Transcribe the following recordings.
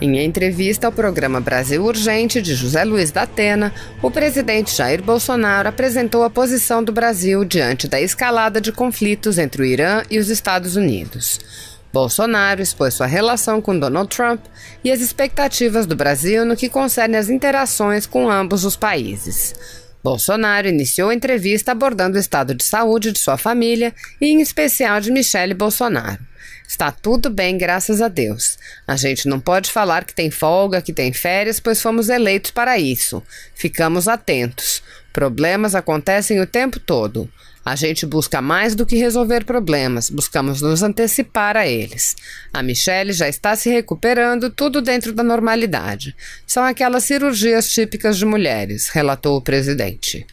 Em entrevista ao programa Brasil Urgente, de José Luiz da Atena, o presidente Jair Bolsonaro apresentou a posição do Brasil diante da escalada de conflitos entre o Irã e os Estados Unidos. Bolsonaro expôs sua relação com Donald Trump e as expectativas do Brasil no que concerne às interações com ambos os países. Bolsonaro iniciou a entrevista abordando o estado de saúde de sua família e, em especial, de Michele Bolsonaro. Está tudo bem, graças a Deus. A gente não pode falar que tem folga, que tem férias, pois fomos eleitos para isso. Ficamos atentos. Problemas acontecem o tempo todo. A gente busca mais do que resolver problemas, buscamos nos antecipar a eles. A Michele já está se recuperando, tudo dentro da normalidade. São aquelas cirurgias típicas de mulheres, relatou o presidente.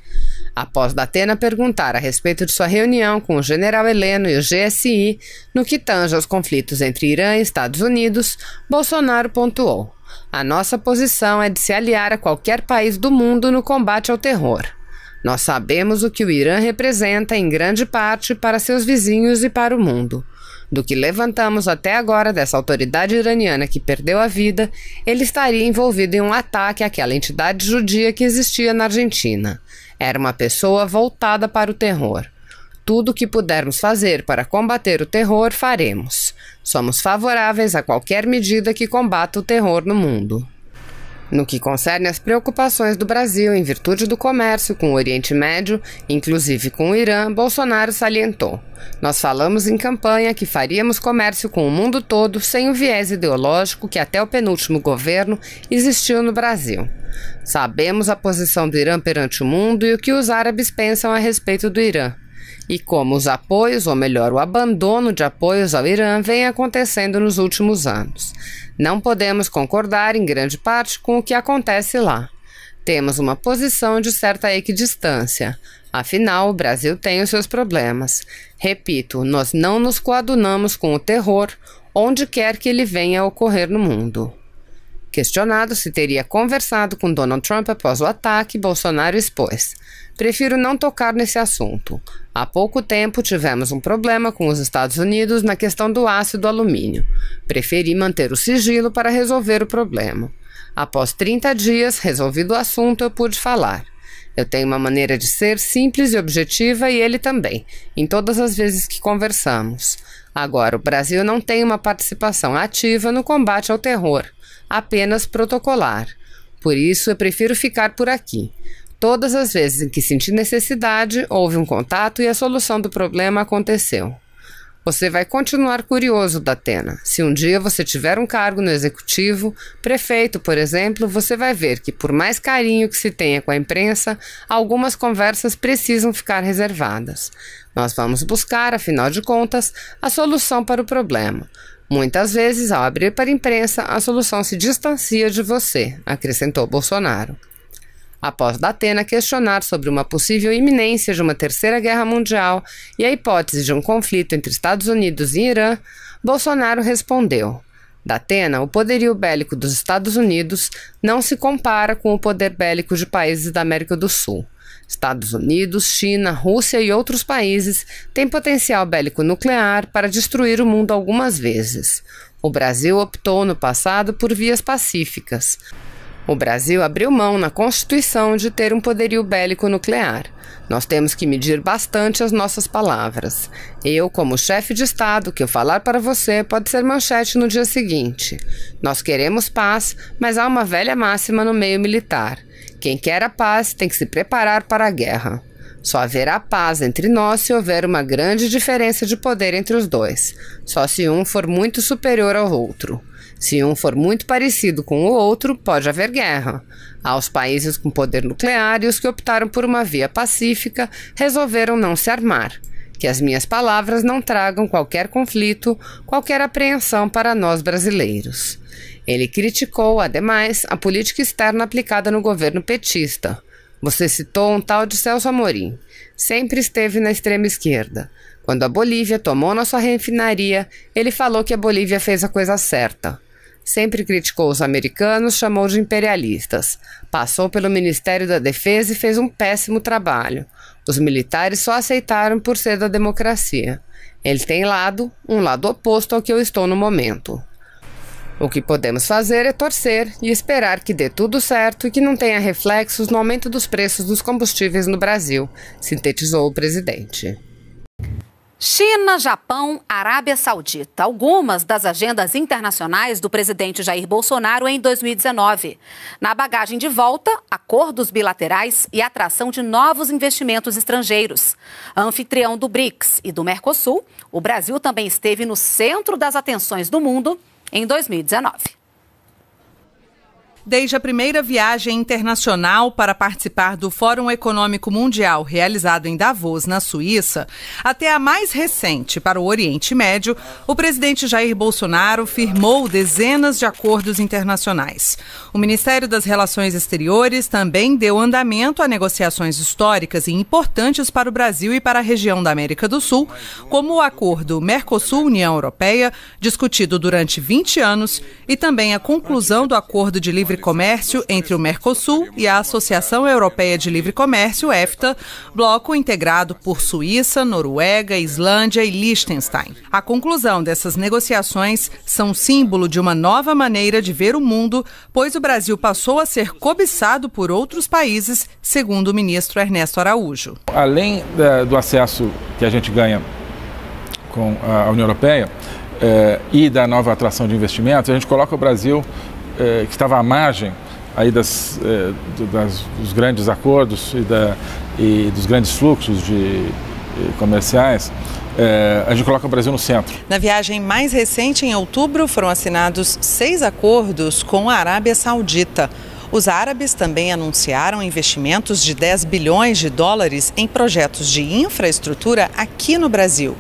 Após da Atena perguntar a respeito de sua reunião com o general Heleno e o GSI, no que tange aos conflitos entre Irã e Estados Unidos, Bolsonaro pontuou: a nossa posição é de se aliar a qualquer país do mundo no combate ao terror. Nós sabemos o que o Irã representa em grande parte para seus vizinhos e para o mundo. Do que levantamos até agora dessa autoridade iraniana que perdeu a vida, ele estaria envolvido em um ataque àquela entidade judia que existia na Argentina. Era uma pessoa voltada para o terror. Tudo o que pudermos fazer para combater o terror, faremos. Somos favoráveis a qualquer medida que combata o terror no mundo. No que concerne às preocupações do Brasil em virtude do comércio com o Oriente Médio, inclusive com o Irã, Bolsonaro salientou: nós falamos em campanha que faríamos comércio com o mundo todo sem o viés ideológico que até o penúltimo governo existiu no Brasil. Sabemos a posição do Irã perante o mundo e o que os árabes pensam a respeito do Irã. E como os apoios, ou melhor, o abandono de apoios ao Irã vem acontecendo nos últimos anos. Não podemos concordar em grande parte com o que acontece lá. Temos uma posição de certa equidistância. Afinal, o Brasil tem os seus problemas. Repito, nós não nos coadunamos com o terror, onde quer que ele venha a ocorrer no mundo. Questionado se teria conversado com Donald Trump após o ataque, Bolsonaro expôs: prefiro não tocar nesse assunto. Há pouco tempo tivemos um problema com os Estados Unidos na questão do aço e do alumínio. Preferi manter o sigilo para resolver o problema. Após 30 dias, resolvido o assunto, eu pude falar. Eu tenho uma maneira de ser simples e objetiva e ele também, em todas as vezes que conversamos. Agora, o Brasil não tem uma participação ativa no combate ao terror, apenas protocolar. Por isso, eu prefiro ficar por aqui. Todas as vezes em que senti necessidade, houve um contato e a solução do problema aconteceu. Você vai continuar curioso, da Atena. Se um dia você tiver um cargo no executivo, prefeito, por exemplo, você vai ver que, por mais carinho que se tenha com a imprensa, algumas conversas precisam ficar reservadas. Nós vamos buscar, afinal de contas, a solução para o problema. Muitas vezes, ao abrir para a imprensa, a solução se distancia de você, acrescentou Bolsonaro. Após da Atena questionar sobre uma possível iminência de uma terceira guerra mundial e a hipótese de um conflito entre Estados Unidos e Irã, Bolsonaro respondeu: da Atena, o poderio bélico dos Estados Unidos não se compara com o poder bélico de países da América do Sul. Estados Unidos, China, Rússia e outros países têm potencial bélico nuclear para destruir o mundo algumas vezes. O Brasil optou no passado por vias pacíficas. O Brasil abriu mão na Constituição de ter um poderio bélico nuclear. Nós temos que medir bastante as nossas palavras. Eu, como chefe de Estado, que eu falar para você pode ser manchete no dia seguinte. Nós queremos paz, mas há uma velha máxima no meio militar. Quem quer a paz tem que se preparar para a guerra. Só haverá paz entre nós se houver uma grande diferença de poder entre os dois. Só se um for muito superior ao outro. Se um for muito parecido com o outro, pode haver guerra. Há os países com poder nuclear e os que optaram por uma via pacífica resolveram não se armar. Que as minhas palavras não tragam qualquer conflito, qualquer apreensão para nós brasileiros. Ele criticou, ademais, a política externa aplicada no governo petista. Você citou um tal de Celso Amorim. Sempre esteve na extrema esquerda. Quando a Bolívia tomou nossa refinaria, ele falou que a Bolívia fez a coisa certa. Sempre criticou os americanos, chamou de imperialistas. Passou pelo Ministério da Defesa e fez um péssimo trabalho. Os militares só aceitaram por ser da democracia. Ele tem um lado oposto ao que eu estou no momento. O que podemos fazer é torcer e esperar que dê tudo certo e que não tenha reflexos no aumento dos preços dos combustíveis no Brasil, sintetizou o presidente. China, Japão, Arábia Saudita, algumas das agendas internacionais do presidente Jair Bolsonaro em 2019. Na bagagem de volta, acordos bilaterais e atração de novos investimentos estrangeiros. Anfitrião do BRICS e do Mercosul, o Brasil também esteve no centro das atenções do mundo em 2019. Desde a primeira viagem internacional para participar do Fórum Econômico Mundial realizado em Davos, na Suíça, até a mais recente para o Oriente Médio, o presidente Jair Bolsonaro firmou dezenas de acordos internacionais. O Ministério das Relações Exteriores também deu andamento a negociações históricas e importantes para o Brasil e para a região da América do Sul, como o acordo Mercosul-União Europeia, discutido durante 20 anos, e também a conclusão do acordo de livre comércio entre o Mercosul e a Associação Europeia de Livre Comércio, EFTA, bloco integrado por Suíça, Noruega, Islândia e Liechtenstein. A conclusão dessas negociações são símbolo de uma nova maneira de ver o mundo, pois o Brasil passou a ser cobiçado por outros países, segundo o ministro Ernesto Araújo. Além do acesso que a gente ganha com a União Europeia e da nova atração de investimentos, a gente coloca o Brasil que estava à margem aí dos grandes acordos e dos grandes fluxos comerciais, a gente coloca o Brasil no centro. Na viagem mais recente, em outubro, foram assinados 6 acordos com a Arábia Saudita. Os árabes também anunciaram investimentos de 10 bilhões de dólares em projetos de infraestrutura aqui no Brasil.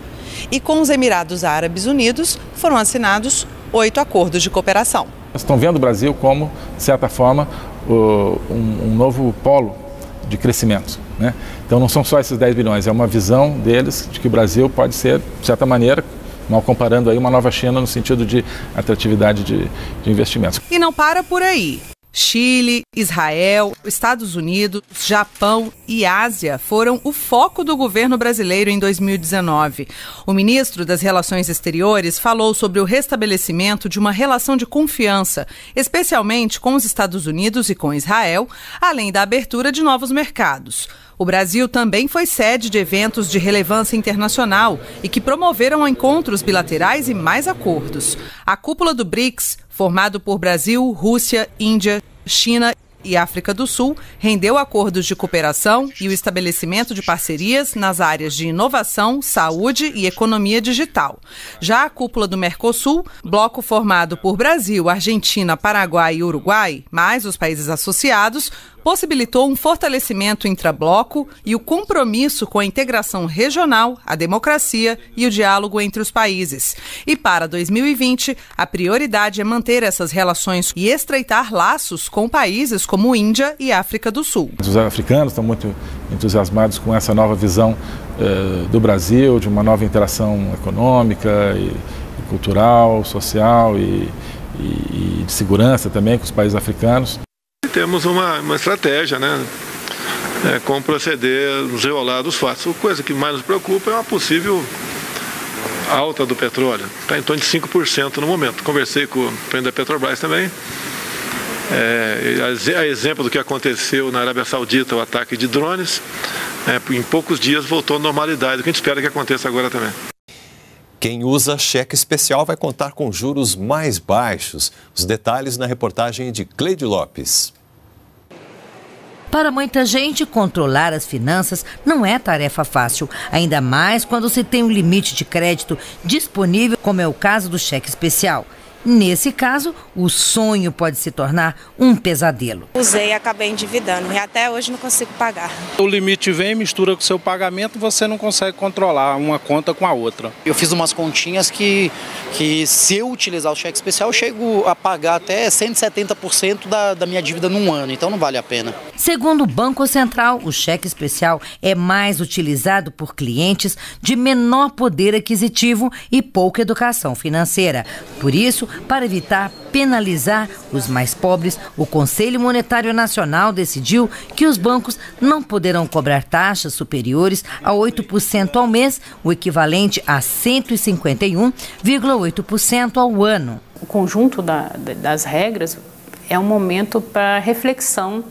E com os Emirados Árabes Unidos foram assinados 8 acordos de cooperação. Estão vendo o Brasil como, de certa forma, um novo polo de crescimento, né? Então não são só esses 10 bilhões, é uma visão deles de que o Brasil pode ser, de certa maneira, mal comparando aí, uma nova China no sentido de atratividade de investimentos. E não para por aí. Chile, Israel, Estados Unidos, Japão e Ásia foram o foco do governo brasileiro em 2019. O ministro das Relações Exteriores falou sobre o restabelecimento de uma relação de confiança, especialmente com os Estados Unidos e com Israel, além da abertura de novos mercados. O Brasil também foi sede de eventos de relevância internacional e que promoveram encontros bilaterais e mais acordos. A cúpula do BRICS, formado por Brasil, Rússia, Índia, China e África do Sul, rendeu acordos de cooperação e o estabelecimento de parcerias nas áreas de inovação, saúde e economia digital. Já a cúpula do Mercosul, bloco formado por Brasil, Argentina, Paraguai e Uruguai, mais os países associados, possibilitou um fortalecimento intrabloco e o compromisso com a integração regional, a democracia e o diálogo entre os países. E para 2020, a prioridade é manter essas relações e estreitar laços com países como Índia e África do Sul. Os africanos estão muito entusiasmados com essa nova visão do Brasil, de uma nova interação econômica e cultural, social e de segurança também com os países africanos. Temos uma estratégia, né? Como proceder nos enrolar dos fatos. A coisa que mais nos preocupa é uma possível alta do petróleo. Está em torno de 5% no momento. Conversei com o presidente da Petrobras também. A exemplo do que aconteceu na Arábia Saudita, o ataque de drones, em poucos dias voltou à normalidade, o que a gente espera que aconteça agora também. Quem usa cheque especial vai contar com juros mais baixos. Os detalhes na reportagem de Cleide Lopes. Para muita gente, controlar as finanças não é tarefa fácil, ainda mais quando se tem um limite de crédito disponível, como é o caso do cheque especial. Nesse caso, o sonho pode se tornar um pesadelo. Usei e acabei endividando e até hoje não consigo pagar. O limite vem, mistura com o seu pagamento, você não consegue controlar uma conta com a outra. Eu fiz umas continhas que se eu utilizar o cheque especial, eu chego a pagar até 170% da minha dívida num ano, então não vale a pena. Segundo o Banco Central, o cheque especial é mais utilizado por clientes de menor poder aquisitivo e pouca educação financeira. Por isso, para evitar penalizar os mais pobres, o Conselho Monetário Nacional decidiu que os bancos não poderão cobrar taxas superiores a 8% ao mês, o equivalente a 151,8% ao ano. O conjunto das regras é um momento para reflexão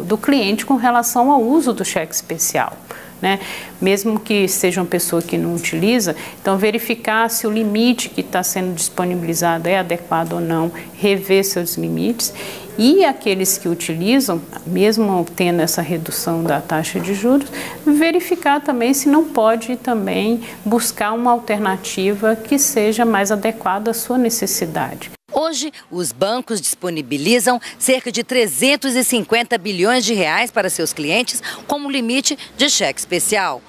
do cliente com relação ao uso do cheque especial, né? Mesmo que seja uma pessoa que não utiliza, então verificar se o limite que está sendo disponibilizado é adequado ou não, rever seus limites. E aqueles que utilizam, mesmo tendo essa redução da taxa de juros, verificar também se não pode também buscar uma alternativa que seja mais adequada à sua necessidade. Hoje, os bancos disponibilizam cerca de 350 bilhões de reais para seus clientes como limite de cheque especial.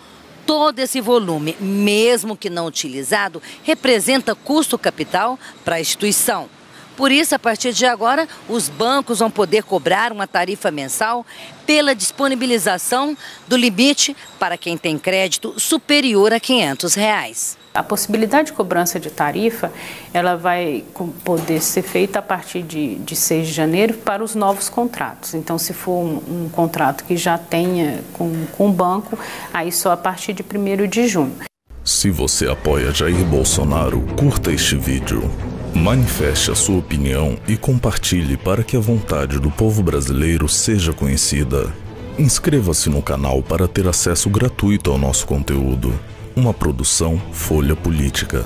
Todo esse volume, mesmo que não utilizado, representa custo capital para a instituição. Por isso, a partir de agora, os bancos vão poder cobrar uma tarifa mensal pela disponibilização do limite para quem tem crédito superior a R$ 500. A possibilidade de cobrança de tarifa, ela vai poder ser feita a partir de 6 de janeiro para os novos contratos. Então, se for um contrato que já tenha com o banco, aí só a partir de 1º de junho. Se você apoia Jair Bolsonaro, curta este vídeo. Manifeste a sua opinião e compartilhe para que a vontade do povo brasileiro seja conhecida. Inscreva-se no canal para ter acesso gratuito ao nosso conteúdo. Uma produção Folha Política.